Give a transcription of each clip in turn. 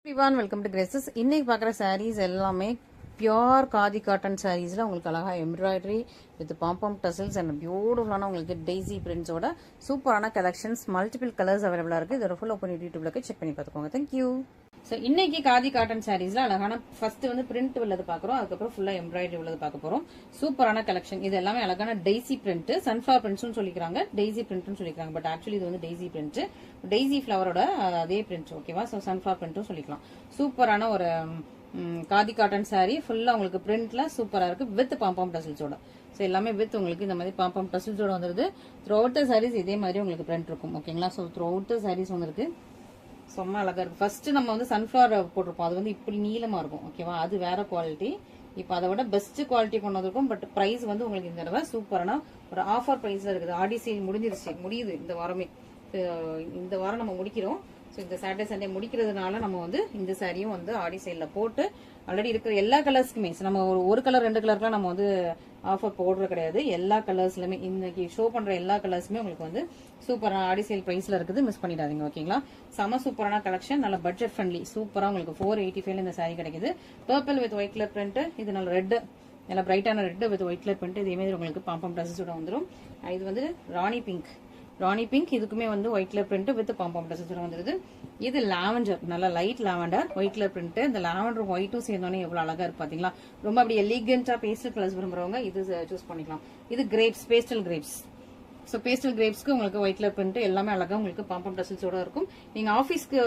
everyone, welcome to Graces. இன்னைக்கு பார்க்குற sarees எல்லாமே பியூர் காதி காட்டன் சாரீஸில் உங்களுக்கு அழகாக embroidery with pompom tassels and பியூட்டிஃபுல்லான உங்களுக்கு டெய்ஸி பிரிண்ட்ஸோட சூப்பரான கலெக்ஷன்ஸ் மல்டிபிள் கலர்ஸ் அவைலபிளாக இருக்குது. இதோட ஃபுல் ஓப்பன் யூடியூப்ல செக் பண்ணி பார்த்துக்கோங்க. தேங்க்யூ. ஸோ இன்னைக்கு காதி காட்டன் சாரீஸ்ல அழகான ஃபர்ஸ்ட் வந்து பிரிண்ட் உள்ளது பார்க்குறோம். அதுக்கப்புறம் ஃபுல்லாக எம்ப்ராய்டரி உள்ளது பார்க்க போகிறோம். சூப்பரான கலெக்ஷன். இது எல்லாமே அழகான டெய்ஸி பிரிண்ட், சன்ஃபிளவர் பிரிண்ட்ஸ்னு சொல்லிக்கிறாங்க, டெய்ஸி பிரிண்ட்னு சொல்லிக்கிறாங்க. பட் ஆக்சுவலி இது வந்து டெய்ஸி பிரிண்ட், டெய்ஸி ஃபிளவரோட அதே பிரிண்ட். ஓகேவா? ஸோ சன்ஃபிளவர் பிரிண்ட்டும் சொல்லிக்கலாம். சூப்பரான ஒரு காதி காட்டன் சாரீ ஃபுல்லா உங்களுக்கு பிரிண்ட்ல சூப்பரா இருக்கு வித் பாம்பம் டசல்ஸோட. ஸோ எல்லாமே வித் உங்களுக்கு இந்த மாதிரி பாம்பம் டசல்ஸோட வந்துருது. த்ரூ அவுட் த சாரீஸ் இதே மாதிரி உங்களுக்கு பிரிண்ட் இருக்கும். ஓகேங்களா? So throughout the sarees வந்துருக்கு. செம்ம அழகா இருக்கு. ஃபர்ஸ்ட் நம்ம வந்து சன்ஃபிளவர் போட்டிருப்போம், அது வந்து இப்படி நீளமா இருக்கும். ஓகேவா? அது வேற குவாலிட்டி. இப்போ அதை விட பெஸ்ட் குவாலிட்டி கொண்டு வந்திருக்கும். பட் பிரைஸ் வந்து உங்களுக்கு இந்த தடவை சூப்பரான ஒரு ஆஃபர் பிரைஸ்ல இருக்குது. ஆடி சேல் முடியுது இந்த வாரமே. இந்த வாரம் நம்ம முடிக்கிறோம். ஸோ இந்த சாட்டர்டே சண்டே முடிக்கிறதுனால நம்ம வந்து இந்த சாரியும் வந்து ஆடி சேல்ல போட்டு ஆல்ரெடி இருக்கிற எல்லா கலர்ஸ்க்குமே நம்ம ஒரு கலர் ரெண்டு கலர்லாம் நம்ம வந்து ஆஃபர் போடுறது கிடையாது. எல்லா கலர்ஸ்லுமே இன்னைக்கு ஷோ பண்ற எல்லா கலர்ஸுமே உங்களுக்கு வந்து சூப்பரான ஆடி சேல் பிரைஸ்ல இருக்குது. மிஸ் பண்ணிடாதீங்க. ஓகேங்களா? செம சூப்பரான கலெக்ஷன், நல்ல பட்ஜெட் ஃப்ரெண்ட்லி. சூப்பரா உங்களுக்கு 485 இந்த சாரி கிடைக்குது. Purple with white colour print, இது நல்ல ரெட், நல்ல பிரைட்டான red with white colour print. இதே மாதிரி உங்களுக்கு பாம்பம் ட்ரெஸ்ஸோட வந்துடும். இது வந்து ராணி பிங்க், இதுக்குமே வந்து white colour print with pompom tassels வந்துருது. இது லாவெண்டர், நல்ல light lavender white colour print. இந்த லாவெண்டர் ஒயிட்டும் சேர்ந்தோன்னே எவ்வளவு அழகா இருக்கு பாத்தீங்களா? ரொம்ப அப்படி எலிகென்டா பேஸ்டல் கலர்ஸ் விரும்புறவங்க இது சூஸ் பண்ணிக்கலாம். இது grapes, pastel grapes. So pastel கிரேப்ஸ்க்கு உங்களுக்கு ஒயிட் கலர் பிரிண்ட் எல்லாமே அழகா உங்களுக்கு பாம்பம் டசல்ஸோட இருக்கும். நீங்க ஆஃபீஸ்க்கு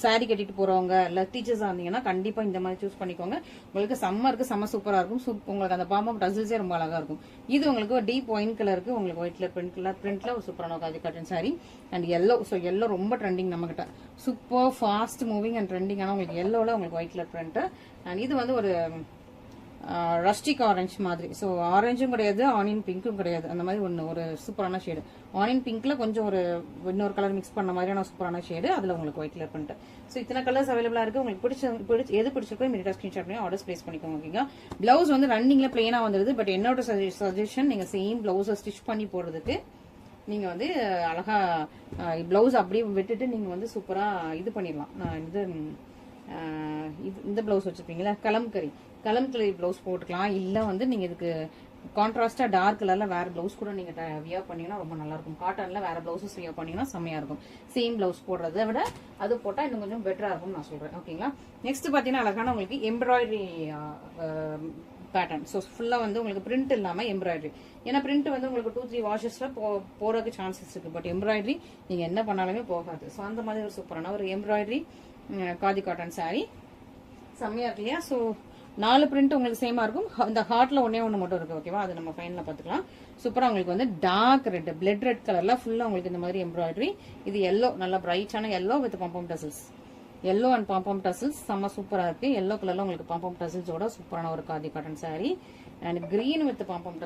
சாரி கட்டிட்டு போறவங்க இல்ல டீச்சர்ஸா இருந்தீங்கன்னா கண்டிப்பா இந்த மாதிரி சூஸ் பண்ணிக்கோங்க. உங்களுக்கு செம்ம சூப்பரா இருக்கும். உங்களுக்கு அந்த பாம்பம் டசல்ஸே ரொம்ப அழகா இருக்கும். இது உங்களுக்கு டீப் ஒயின் கலருக்கு உங்களுக்கு ஒயிட் கலர் பிரிண்ட்ல ஒரு சூப்பரான khadi cotton sari and yellow. So yellow ரொம்ப ட்ரெண்டிங் நம்ம கிட்ட, super fast moving and trending. ஆனா உங்களுக்கு எல்லோல உங்களுக்கு ஒயிட் கலர் பிரிண்ட் அண்ட் இது வந்து ஒரு ரஸ்டிக் ஆரஞ்சு மாதிரி. ஸோ ஆரஞ்சும் கிடையாது, ஆனியன் பிங்க்கும் கிடையாது, அந்த மாதிரி ஒரு சூப்பரான ஷேடு. ஆனியன் பிங்க்ல கொஞ்சம் ஒரு இன்னொரு கலர் மிக்ஸ் பண்ண மாதிரியான சூப்பரான ஷேடு. அதுல உங்களுக்கு ஒயிட் கலர் பண்ணிட்டு. ஸோ இத்தனை கலர்ஸ் அவைலபிளா இருக்கு. உங்களுக்கு எது பிடிச்சிருக்கோ இமீடியட்டா ஸ்கிரீன்ஷாட் பண்ணி ஆர்டர்ஸ் பிளேஸ் பண்ணிக்கோங்க. ஓகேங்க? பிளவுஸ் வந்து ரன்னிங்ல பிளெயினா வந்துருது. பட் என்னோட சஜஷன், நீங்க சேம் பிளவுஸை ஸ்டிச் பண்ணி போடுறதுக்கு நீங்க வந்து அழகா பிளவுஸ் அப்படியே விட்டுட்டு நீங்க வந்து சூப்பரா இது பண்ணிடலாம். இந்த பிளவுஸ் வச்சிருப்பீங்களா, கலம்கரி பிளவுஸ் போட்டுக்கலாம். இல்ல வந்து நீங்க இதுக்கு கான்ட்ராஸ்டா டார்க் கலர்ல வேற பிளவுஸ் கூட நீங்க வியர் பண்ணீங்கன்னா ரொம்ப நல்லா இருக்கும். காட்டன்ல வேற பிளவுஸஸ் வியர் பண்ணீங்கன்னா செம்மையா இருக்கும். சேம் பிளவுஸ் போடுறதை விட அது போட்டா இன்னும் கொஞ்சம் பெட்டரா இருக்கும் நான் சொல்றேன். ஓகேங்களா? நெக்ஸ்ட் பாத்தீங்கன்னா அழகான உங்களுக்கு எம்ப்ராய்டரி பேட்டர்ன். ஸோ ஃபுல்லா வந்து உங்களுக்கு பிரிண்ட் இல்லாம எம்ப்ராய்டரி. ஏன்னா பிரிண்ட் வந்து உங்களுக்கு 2-3 வாஷஸ்ல போறதுக்கு சான்சஸ் இருக்கு. பட் எம்ப்ராய்டரி நீங்க என்ன பண்ணாலுமே போகாது. ஸோ அந்த மாதிரி ஒரு சூப்பரான ஒரு எம்ப்ராய்டரி காதி காட்டன் சாரி செம்மையா இருக்கு இல்லையா? ஸோ 4 பிரிண்ட் உங்களுக்கு சேமா இருக்கும். இந்த ஹார்ட்ல ஒன்னே மட்டும் இருக்கு. ஓகேவா? அது நம்ம ஃபைனல்ல பாத்துக்கலாம். சூப்பரா உங்களுக்கு வந்து டார்க் ரெட், பிளட் ரெட் கலர்ல ஃபுல்லா உங்களுக்கு இந்த மாதிரி எம்ப்ராய்டரி. இது எல்லோ, நல்ல பிரைட்டான yellow with pompom tassels. Yellow and pompom tassels செம்ம சூப்பரா இருக்கு. எல்லோ கலர்ல உங்களுக்கு பாம்பம் டசல்ஸோட சூப்பரான ஒரு khadi cotton sari and green with pompom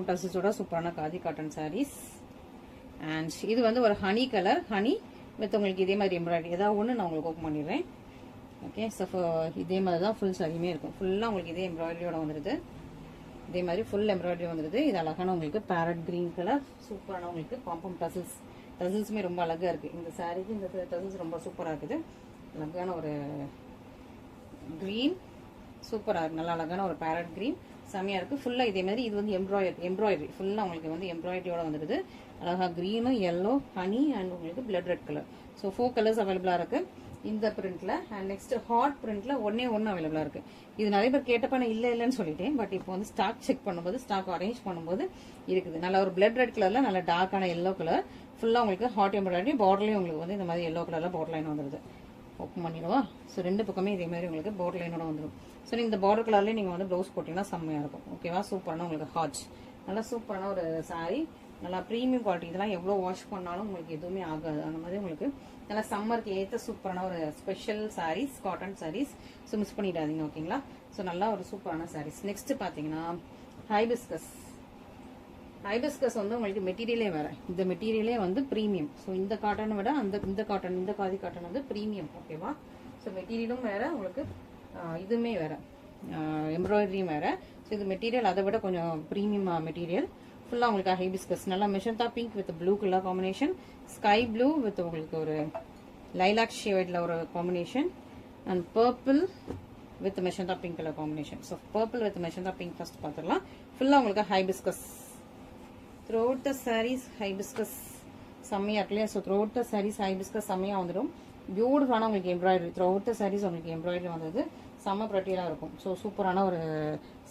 டசல்ஸோட சூப்பரான காதி காட்டன் சாரீஸ். அண்ட் இது வந்து ஒரு ஹனி கலர், ஹனி வித் உங்களுக்கு இதே மாதிரி எம்ப்ராய்டரி. ஏதாவது ஒன்று நான் உங்களுக்கு ஓப்பன் பண்ணிடுறேன். ஓகே? ஸோ இதே மாதிரி தான் ஃபுல் சாரியுமே இருக்கும். ஃபுல்லாக உங்களுக்கு இதே எம்ப்ராய்டரியோட வந்துடுது. இதே மாதிரி ஃபுல் எம்ப்ராய்டரி வந்துடுது. இது அழகான உங்களுக்கு பேரட் கிரீன் கலர், சூப்பரான உங்களுக்கு பாம்பம் டசல்ஸுமே ரொம்ப அழகா இருக்கு. இந்த சாரிக்கு இந்த டசல்ஸ் ரொம்ப சூப்பராக இருக்குது. அழகான ஒரு கிரீன், சூப்பராக இருக்கு. நல்லா அழகான ஒரு பேரட் கிரீன் செம்மையா இருக்கு. ஃபுல்லா இதே மாதிரி இது வந்து எம்ப்ராய்டரி ஃபுல்லா உங்களுக்கு வந்து எம்ப்ராய்டரியோட வந்துடுது. அழகா கிரீனு, எல்லோ, ஹனி அண்ட் உங்களுக்கு blood red colour. So 4 colours அவைலபிளா இருக்கு இந்த பிரிண்ட்ல. அண்ட் நெக்ஸ்ட் ஹாட் பிரிண்ட்ல ஒன்னே அவைலபிளா இருக்கு. இது நிறைய பேர் கேட்டப்ப நான் இல்லைன்னு சொல்லிட்டேன். பட் இப்போ வந்து ஸ்டாக் செக் பண்ணும்போது, ஸ்டாக் அரேஞ்ச் பண்ணும்போது இருக்குது. நல்ல ஒரு பிளட் ரெட் கலர்ல நல்ல டார்க்கான எல்லோ கலர் ஃபுல்லா உங்களுக்கு ஹாட் எம்ப்ராய்டரி. பார்டர்லயும் உங்களுக்கு வந்து இந்த மாதிரி எல்லோ கலர்ல பார்டர் லைன் வந்துருது. ஓப்பன் பண்ணிடுவா. ஸோ 2 பக்கமே இதே மாதிரி உங்களுக்கு பார்டர் லைனோட வந்துடும். ஸோ நீங்க இந்த பார்டர் கலர்லயே நீங்க வந்து ப்ளவுஸ் போட்டீங்கன்னா செம்மையா இருக்கும். ஓகேவா? சூப்பரான உங்களுக்கு ஹாட், நல்லா சூப்பரான ஒரு சாரி, நல்லா ப்ரீமியம் குவாலிட்டி. இதெல்லாம் எவ்வளவு வாஷ் பண்ணாலும் உங்களுக்கு எதுவுமே ஆகாது. அந்த மாதிரி உங்களுக்கு நல்லா சம்மருக்கு ஏற்ற சூப்பரான ஒரு special sarees, cotton sarees. So miss பண்ணிடாதீங்க. ஓகேங்களா? ஸோ நல்லா ஒரு சூப்பரான சாரீஸ். நெக்ஸ்ட் பாத்தீங்கன்னா ஹைபிஸ்கஸ் வந்து உங்களுக்கு மெட்டீரியலே வேற. இந்த மெட்டீரியலே வந்து பிரீமியம். ஸோ இந்த காட்டனை விட இந்த காதி காட்டன் வந்து பிரீமியம். ஓகேவா? ஸோ மெட்டீரியலும் வேற உங்களுக்கு, இதுவுமே வேற, எம்ப்ராய்டரியும் வேற. ஸோ இது மெட்டீரியல் அதை விட கொஞ்சம் பிரீமியம் மெட்டீரியல். ஃபுல்லா உங்களுக்கு ஹைபிஸ்கஸ், நல்லா magenta pink with blue colour combination, sky blue with உங்களுக்கு ஒரு லைலாக் ஷேட்ல ஒரு combination and purple with magenta pink colour combination. So purple with magenta pink first பார்த்துடலாம். ஃபுல்லாக உங்களுக்கு hibiscus throughout the saris, hibiscus செம்மையா இருக்கு இல்லையா? So throughout the saris hibiscus செம்மையா வந்துடும். பியூட்டிஃபுல்லான உங்களுக்கு embroidery, throughout the saris உங்களுக்கு எம்ப்ராய்டரி வந்தது செம்ம ப்ரட்டியலாக இருக்கும். ஸோ சூப்பரான ஒரு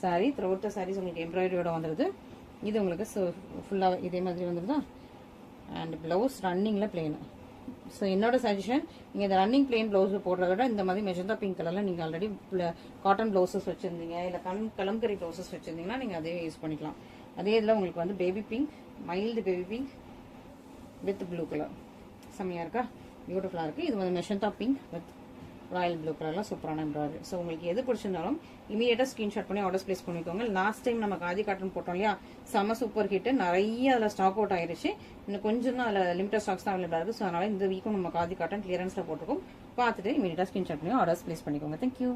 sari. Through out the saris உங்களுக்கு எம்ப்ராய்டரியோட வந்துடுது. இது உங்களுக்கு ஃபுல்லாக இதே மாதிரி வந்துடுதா? அண்ட் பிளவுஸ் ரன்னிங்கில் பிளெயின். ஸோ என்னோட சஜஷன், நீங்கள் இந்த ரன்னிங் பிளெயின் பிளவுஸ் போடுறத விட இந்த மாதிரி மெஜந்தா பிங்க் கலரில் நீங்கள் ஆல்ரெடி காட்டன் பிளவுசஸ் வச்சுருந்தீங்க, இல்லை கலம்கரி பிளவுசஸ் வச்சுருந்தீங்கன்னா நீங்கள் அதே யூஸ் பண்ணிக்கலாம். அதே இதில் உங்களுக்கு வந்து baby pink, mild baby pink with blue colour செம்மையாக இருக்கா? பியூட்டிஃபுல்லாக இருக்குது. இது வந்து மெஷந்தா பிங்க் வித் ராயல் ப்ளூ கலர்லாம் சூப்பரான எம்ப்ராய்டரி. ஸோ உங்களுக்கு எது பிடிச்சிருந்தாலும் இமீடியட்டாக ஸ்க்ரீன்ஷாட் பண்ணி ஆர்டர்ஸ் பிளேஸ் பண்ணிக்கோங்க. லாஸ்ட் டைம் நம்ம காதி காட்டன் போட்டோம் இல்லையா? செம்ம சூப்பர் ஹிட். நிறைய அதில் ஸ்டாக் அவுட் ஆயிருச்சு. இன்னும் கொஞ்சம் தான் அதில் லிமிட்டட் ஸ்டாக்ஸ் தான் அவைலபிளாக இருக்குது. ஸோ அதனால் இந்த வீக்கும் நம்ம காதி காட்டன் கிளியரன்ஸில் போட்டிருக்கோம். பார்த்துட்டு இமீடியட்டாக ஸ்க்ரீன்ஷாட் பண்ணி ஆர்டர்ஸ் பிளேஸ் பண்ணிக்கோங்க. தேங்க்யூ.